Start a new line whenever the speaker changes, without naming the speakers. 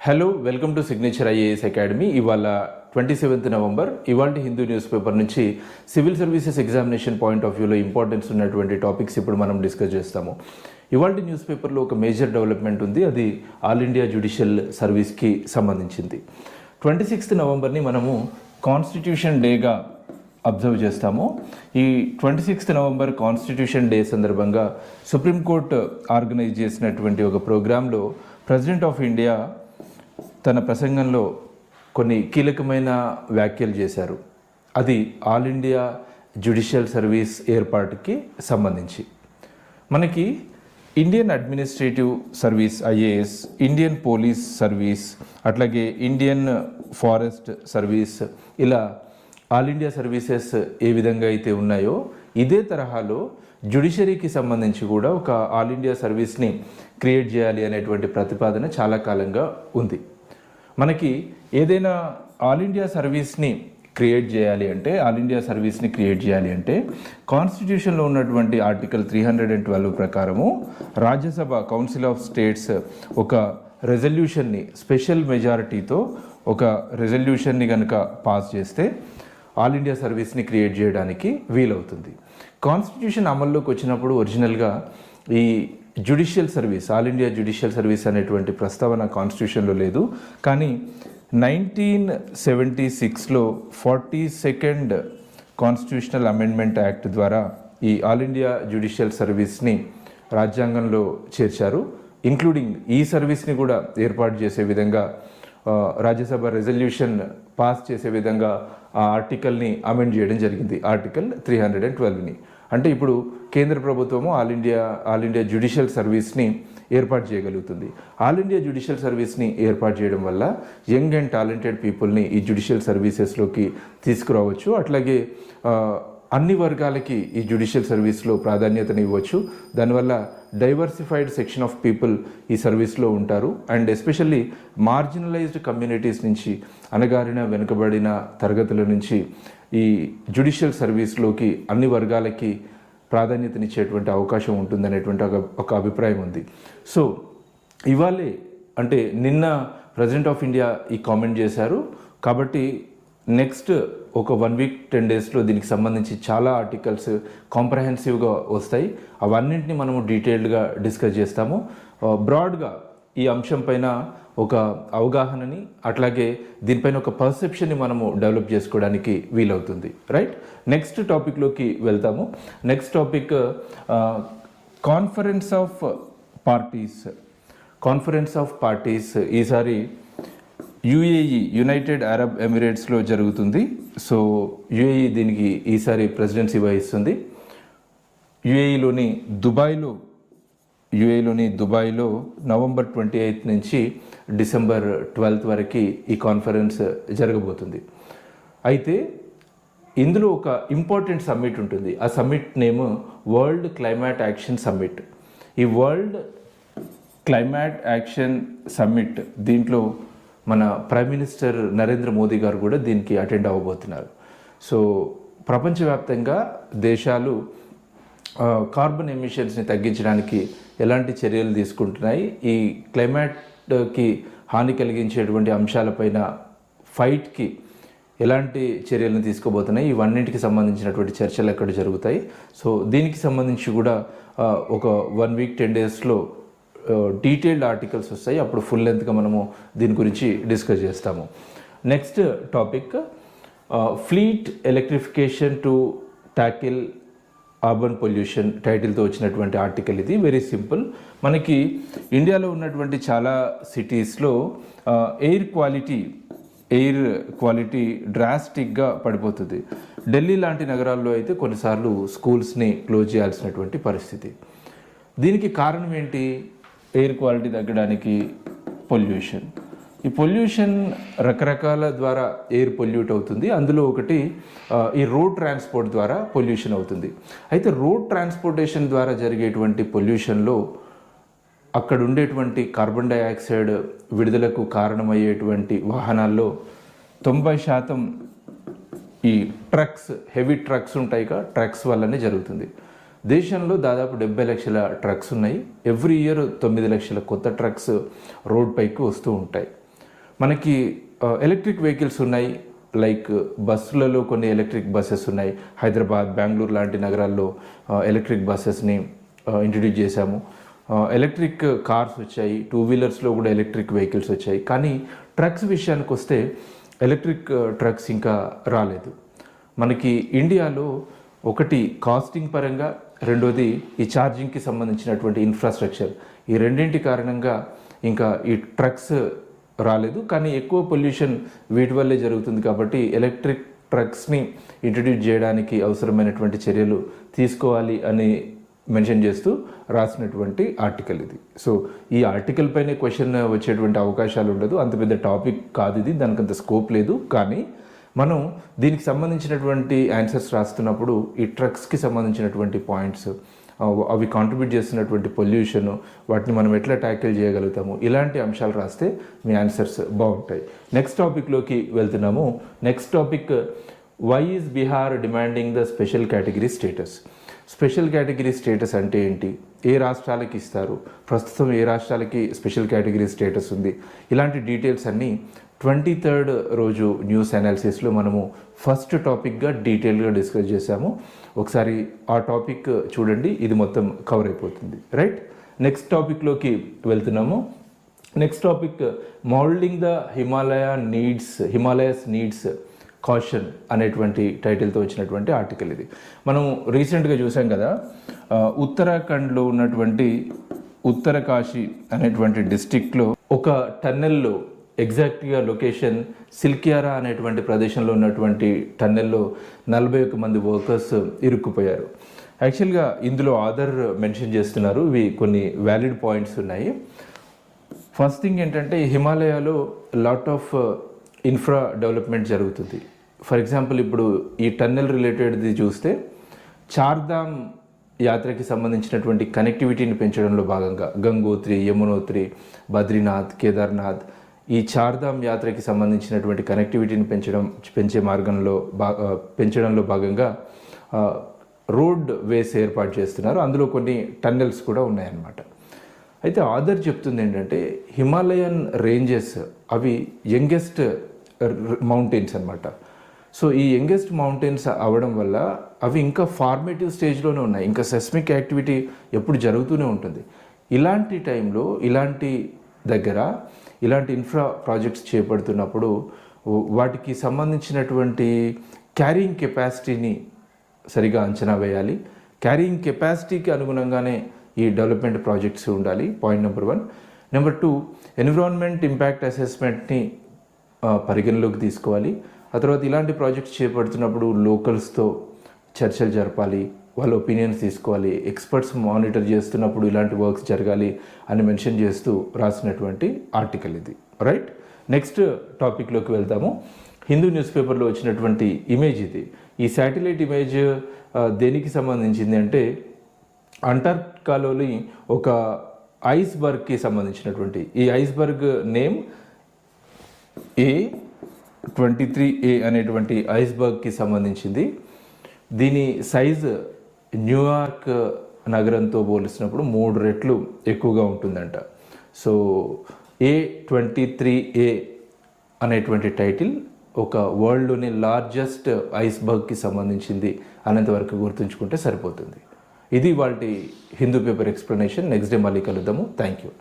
Hello welcome to signature IAS academy. ఇవాళ 27th November ఇవాళ Hindu news paper నుంచి civil services examination point of వ్యూలో importance ఉన్నటువంటి topics ఇప్పుడు మనం డిస్కస్ చేస్తాము. ఇవాళ న్యూస్ పేపర్లో ఒక మేజర్ డెవలప్మెంట్ ఉంది, అది ఆల్ ఇండియా జ్యుడిషియల్ సర్వీస్కి సంబంధించింది. 26th నవంబర్ని మనము కాన్స్టిట్యూషన్ డేగా అబ్జర్వ్ చేస్తాము. ఈ 26th నవంబర్ కాన్స్టిట్యూషన్ డే సందర్భంగా సుప్రీంకోర్టు ఆర్గనైజ్ చేసినటువంటి ఒక ప్రోగ్రాంలో ప్రెసిడెంట్ ఆఫ్ ఇండియా తన ప్రసంగంలో కొన్ని కీలకమైన వ్యాఖ్యలు చేశారు. అది ఆల్ ఇండియా జ్యుడిషియల్ సర్వీస్ ఏర్పాటుకి సంబంధించి. మనకి Indian administrative service IAS, Indian police service, అట్లాగే ఇండియన్ ఫారెస్ట్ సర్వీస్, ఇలా ఆల్ ఇండియా సర్వీసెస్ ఏ విధంగా అయితే ఉన్నాయో ఇదే తరహాలో జ్యుడిషియరీకి సంబంధించి కూడా ఒక ఆల్ ఇండియా సర్వీస్ని క్రియేట్ చేయాలి అనేటువంటి ప్రతిపాదన చాలా కాలంగా ఉంది. మనకి ఏదైనా ఆల్ ఇండియా సర్వీస్ని క్రియేట్ చేయాలి అంటే కాన్స్టిట్యూషన్లో ఉన్నటువంటి ఆర్టికల్ 312 ప్రకారము రాజ్యసభ కౌన్సిల్ ఆఫ్ స్టేట్స్ ఒక రెజల్యూషన్ని స్పెషల్ మెజారిటీతో ఒక రెజల్యూషన్ని కనుక పాస్ చేస్తే ఆల్ ఇండియా సర్వీస్ని క్రియేట్ చేయడానికి వీలవుతుంది. కాన్స్టిట్యూషన్ అమల్లోకి వచ్చినప్పుడు ఒరిజినల్గా ఈ judicial service, all India judicial service అనేటువంటి ప్రస్తావన కాన్స్టిట్యూషన్లో లేదు. కానీ 1976లో 42nd కాన్స్టిట్యూషనల్ అమెండ్మెంట్ యాక్ట్ ద్వారా ఈ ఆల్ ఇండియా జ్యుడిషియల్ సర్వీస్ని రాజ్యాంగంలో చేర్చారు. ఇంక్లూడింగ్ ఈ సర్వీస్ని కూడా ఏర్పాటు చేసే విధంగా రాజ్యసభ రెజల్యూషన్ పాస్ చేసే విధంగా ఆ ఆర్టికల్ని అమెండ్ చేయడం జరిగింది, ఆర్టికల్ 312ని. అంటే ఇప్పుడు కేంద్ర ప్రభుత్వము ఆల్ ఇండియా జ్యుడిషియల్ సర్వీస్ని ఏర్పాటు చేయగలుగుతుంది. ఆల్ ఇండియా జ్యుడిషియల్ సర్వీస్ని ఏర్పాటు చేయడం వల్ల యంగ్ అండ్ టాలెంటెడ్ పీపుల్ని ఈ జ్యుడిషియల్ సర్వీసెస్లోకి తీసుకురావచ్చు. అట్లాగే అన్ని వర్గాలకి ఈ జ్యుడిషియల్ సర్వీస్లో ప్రాధాన్యతను ఇవ్వచ్చు. దానివల్ల డైవర్సిఫైడ్ సెక్షన్ ఆఫ్ పీపుల్ ఈ సర్వీస్లో ఉంటారు. అండ్ ఎస్పెషల్లీ మార్జినలైజ్డ్ కమ్యూనిటీస్ నుంచి, అణగారిన వెనుకబడిన తరగతుల నుంచి ఈ జ్యుడిషియల్ సర్వీస్లోకి అన్ని వర్గాలకి ప్రాధాన్యతనిచ్చేటువంటి అవకాశం ఉంటుందనేటువంటి ఒక అభిప్రాయం ఉంది. సో ఇవాళే అంటే నిన్న ప్రెసిడెంట్ ఆఫ్ ఇండియా ఈ కామెంట్ చేశారు. కాబట్టి నెక్స్ట్ ఒక 1 week 10 daysలో దీనికి సంబంధించి చాలా ఆర్టికల్స్ కాంప్రహెన్సివ్గా వస్తాయి. అవన్నింటినీ మనము డీటెయిల్డ్గా డిస్కస్ చేస్తాము. బ్రాడ్గా ఈ అంశం పైన ఒక అవగాహనని, అట్లాగే దీనిపైన ఒక పర్సెప్షన్ని మనము డెవలప్ చేసుకోవడానికి వీలవుతుంది. రైట్, నెక్స్ట్ టాపిక్లోకి వెళ్తాము. Next topic conference of parties ఈసారి యుఏఈ, యునైటెడ్ అరబ్ ఎమిరేట్స్లో జరుగుతుంది. సో యుఏఈ దీనికి ఈసారి ప్రెసిడెన్సీ వహిస్తుంది. యుఏఈలోని దుబాయ్లో నవంబర్ 28 నుంచి డిసెంబర్ 12 వరకు ఈ కాన్ఫరెన్స్ జరగబోతుంది. అయితే ఇందులో ఒక ఇంపార్టెంట్ సమ్మిట్ ఉంటుంది. ఆ summit name world climate action summit. ఈ వరల్డ్ క్లైమేట్ యాక్షన్ సమ్మిట్ దీంట్లో మన ప్రైమ్ మినిస్టర్ నరేంద్ర మోదీ గారు కూడా దీనికి అటెండ్ అవ్వబోతున్నారు. సో ప్రపంచవ్యాప్తంగా దేశాలు కార్బన్ ఎమిషన్స్ని తగ్గించడానికి ఎలాంటి చర్యలు తీసుకుంటున్నాయి, ఈ క్లైమేట్కి హాని కలిగించేటువంటి అంశాలపైన ఫైట్కి ఎలాంటి చర్యలను తీసుకోబోతున్నాయి, ఇవన్నింటికి సంబంధించినటువంటి చర్చలు ఎక్కడ జరుగుతాయి. సో దీనికి సంబంధించి కూడా ఒక 1 week 10 daysలో డీటెయిల్డ్ ఆర్టికల్స్ వస్తాయి. అప్పుడు ఫుల్ లెంత్గా మనము దీని గురించి డిస్కస్ చేస్తాము. Next topic fleet electrification to tackle urban pollution టైటిల్తో వచ్చినటువంటి ఆర్టికల్ ఇది. Very simple. మనకి ఇండియాలో ఉన్నటువంటి చాలా సిటీస్లో ఎయిర్ క్వాలిటీ డ్రాస్టిక్గా పడిపోతుంది. ఢిల్లీ లాంటి నగరాల్లో అయితే కొన్నిసార్లు స్కూల్స్ని క్లోజ్ చేయాల్సినటువంటి పరిస్థితి. దీనికి కారణం ఏంటి? ఎయిర్ క్వాలిటీ తగ్గడానికి పొల్యూషన్. ఈ పొల్యూషన్ రకరకాల ద్వారా ఎయిర్ పొల్యూట్ అవుతుంది. అందులో ఒకటి ఈ రోడ్ ట్రాన్స్పోర్ట్ ద్వారా పొల్యూషన్ అవుతుంది. అయితే రోడ్ ట్రాన్స్పోర్టేషన్ ద్వారా జరిగేటువంటి పొల్యూషన్లో అక్కడ ఉండేటువంటి కార్బన్ డైఆక్సైడ్ విడుదలకు కారణమయ్యేటువంటి వాహనాల్లో 90% ఈ హెవీ ట్రక్స్ ఉంటాయి ట్రక్స్ వల్లనే జరుగుతుంది. దేశంలో దాదాపు 70 లక్షల ట్రక్స్ ఉన్నాయి. ఎవ్రీ ఇయర్ 9 లక్షల కొత్త ట్రక్స్ రోడ్ పైకి వస్తూ ఉంటాయి. మనకి ఎలక్ట్రిక్ వెహికల్స్ ఉన్నాయి. లైక్ బస్సులలో కొన్ని ఎలక్ట్రిక్ బస్సెస్ ఉన్నాయి. హైదరాబాద్, బెంగళూరు లాంటి నగరాల్లో ఎలక్ట్రిక్ బస్సెస్ని ఇంట్రడ్యూస్ చేశాము. ఎలక్ట్రిక్ కార్స్ వచ్చాయి, 2 వీలర్స్లో కూడా ఎలక్ట్రిక్ వెహికల్స్ వచ్చాయి. కానీ ట్రక్స్ విషయానికి వస్తే ఎలక్ట్రిక్ ట్రక్స్ ఇంకా రాలేదు. మనకి ఇండియాలో ఒకటి కాస్టింగ్ పరంగా, రెండోది ఈ ఛార్జింగ్కి సంబంధించినటువంటి ఇన్ఫ్రాస్ట్రక్చర్, ఈ రెండింటి కారణంగా ఇంకా ఈ ట్రక్స్ రాలేదు. కానీ ఎక్కువ పొల్యూషన్ వీటి వల్లే జరుగుతుంది కాబట్టి ఎలక్ట్రిక్ ట్రక్స్ని ఇంట్రడ్యూస్ చేయడానికి అవసరమైనటువంటి చర్యలు తీసుకోవాలి అని మెన్షన్ చేస్తూ రాసినటువంటి ఆర్టికల్ ఇది. సో ఈ ఆర్టికల్ పైనే క్వశ్చన్ వచ్చేటువంటి అవకాశాలు ఉండదు. అంత పెద్ద టాపిక్ కాదు ఇది, దానికి అంత స్కోప్ లేదు. కానీ మనం దీనికి సంబంధించినటువంటి ఆన్సర్స్ రాస్తున్నప్పుడు ఈ ట్రక్స్కి సంబంధించినటువంటి పాయింట్స్, అవి కాంట్రిబ్యూట్ చేస్తున్నటువంటి పొల్యూషన్, వాటిని మనం ఎట్లా ట్యాకిల్ చేయగలుగుతాము, ఇలాంటి అంశాలు రాస్తే మీ ఆన్సర్స్ బాగుంటాయి. నెక్స్ట్ టాపిక్లోకి వెళ్తున్నాము. Next topic, why is Bihar demanding the special category status. Special category status అంటే ఏంటి, ఏ రాష్ట్రాలకి ఇస్తారు, ప్రస్తుతం ఏ రాష్ట్రాలకి స్పెషల్ కేటగిరీ స్టేటస్ ఉంది, ఇలాంటి డీటెయిల్స్ అన్నీ 23rd రోజు న్యూస్ అనాలిసిస్లో మనము ఫస్ట్ టాపిక్గా డీటెయిల్గా డిస్కస్ చేశాము. ఒకసారి ఆ టాపిక్ చూడండి, ఇది మొత్తం కవర్ అయిపోతుంది. రైట్, నెక్స్ట్ టాపిక్లోకి వెళ్తున్నాము. Next topic, moulding the Himalayas needs caution అనేటువంటి టైటిల్తో వచ్చినటువంటి ఆర్టికల్ ఇది. మనం రీసెంట్గా చూసాం కదా, ఉత్తరాఖండ్లో ఉన్నటువంటి ఉత్తరకాశీ అనేటువంటి డిస్టిక్లో ఒక టన్నెల్లో, ఎగ్జాక్ట్గా లొకేషన్ సిల్కియారా అనేటువంటి ప్రదేశంలో ఉన్నటువంటి టన్నెల్లో 41 మంది వర్కర్స్ ఇరుక్కుపోయారు. యాక్చువల్గా ఇందులో ఆథర్ మెన్షన్ చేస్తున్నారు, ఇవి కొన్ని వ్యాలిడ్ పాయింట్స్ ఉన్నాయి. ఫస్ట్ థింగ్ ఏంటంటే, హిమాలయాలో లాట్ ఆఫ్ ఇన్ఫ్రా డెవలప్మెంట్ జరుగుతుంది. ఫర్ ఎగ్జాంపుల్ ఇప్పుడు ఈ టన్నెల్ రిలేటెడ్ది చూస్తే, చార్ధామ్ యాత్రకి సంబంధించినటువంటి కనెక్టివిటీని పెంచడంలో భాగంగా గంగోత్రి, యమునోత్రి, బద్రీనాథ్, కేదార్నాథ్, ఈ చార్ధామ్ యాత్రకి సంబంధించినటువంటి కనెక్టివిటీని పెంచడంలో భాగంగా రోడ్ వేస్ ఏర్పాటు చేస్తున్నారు. అందులో కొన్ని టన్నెల్స్ కూడా ఉన్నాయన్నమాట. అయితే ఆథర్ చెప్తుంది ఏంటంటే, హిమాలయన్ రేంజెస్ అవి యంగెస్ట్ మౌంటైన్స్ అన్నమాట. సో ఈ యంగెస్ట్ మౌంటైన్స్ అవ్వడం వల్ల అవి ఇంకా ఫార్మేటివ్ స్టేజ్లోనే ఉన్నాయి, ఇంకా సెస్మిక్ యాక్టివిటీ ఎప్పుడు జరుగుతూనే ఉంటుంది. ఇలాంటి టైంలో ఇలాంటి ఇన్ఫ్రా ప్రాజెక్ట్స్ చేపడుతున్నప్పుడు వాటికి సంబంధించినటువంటి క్యారింగ్ కెపాసిటీని సరిగా అంచనా వేయాలి. క్యారింగ్ కెపాసిటీకి అనుగుణంగానే ఈ డెవలప్మెంట్ ప్రాజెక్ట్స్ ఉండాలి. Point number 1. Number 2, environment impact అసెస్మెంట్ని పరిగణలోకి తీసుకోవాలి. ఆ తర్వాత ఇలాంటి ప్రాజెక్ట్స్ చేపడుతున్నప్పుడు లోకల్స్తో చర్చలు జరపాలి, వాళ్ళ ఒపీనియన్స్ తీసుకోవాలి, ఎక్స్పర్ట్స్ మానిటర్ చేస్తున్నప్పుడు ఇలాంటి వర్క్స్ జరగాలి అని మెన్షన్ చేస్తూ రాసినటువంటి ఆర్టికల్ ఇది. రైట్, నెక్స్ట్ టాపిక్లోకి వెళ్తాము. హిందూ న్యూస్ పేపర్లో వచ్చినటువంటి ఇమేజ్ ఇది. ఈ శాటిలైట్ ఇమేజ్ దేనికి సంబంధించింది అంటే, అంటార్క్టికాలోని ఒక ఐస్బర్గ్కి సంబంధించినటువంటి, ఈ ఐస్బర్గ్ నేమ్ A23A అనేటువంటి ఐస్బర్గ్కి సంబంధించింది. దీని సైజు న్యూయార్క్ నగరంతో పోలిసినప్పుడు 3 రెట్లు ఎక్కువగా ఉంటుందంట. సో A23A అనేటువంటి టైటిల్ ఒక వరల్డ్లోని లార్జెస్ట్ ఐస్బర్గ్కి సంబంధించింది అనేంతవరకు గుర్తుంచుకుంటే సరిపోతుంది. ఇది వాళ్ళ Hindu paper explanation. Next day మళ్ళీ కలుద్దాము. Thank you.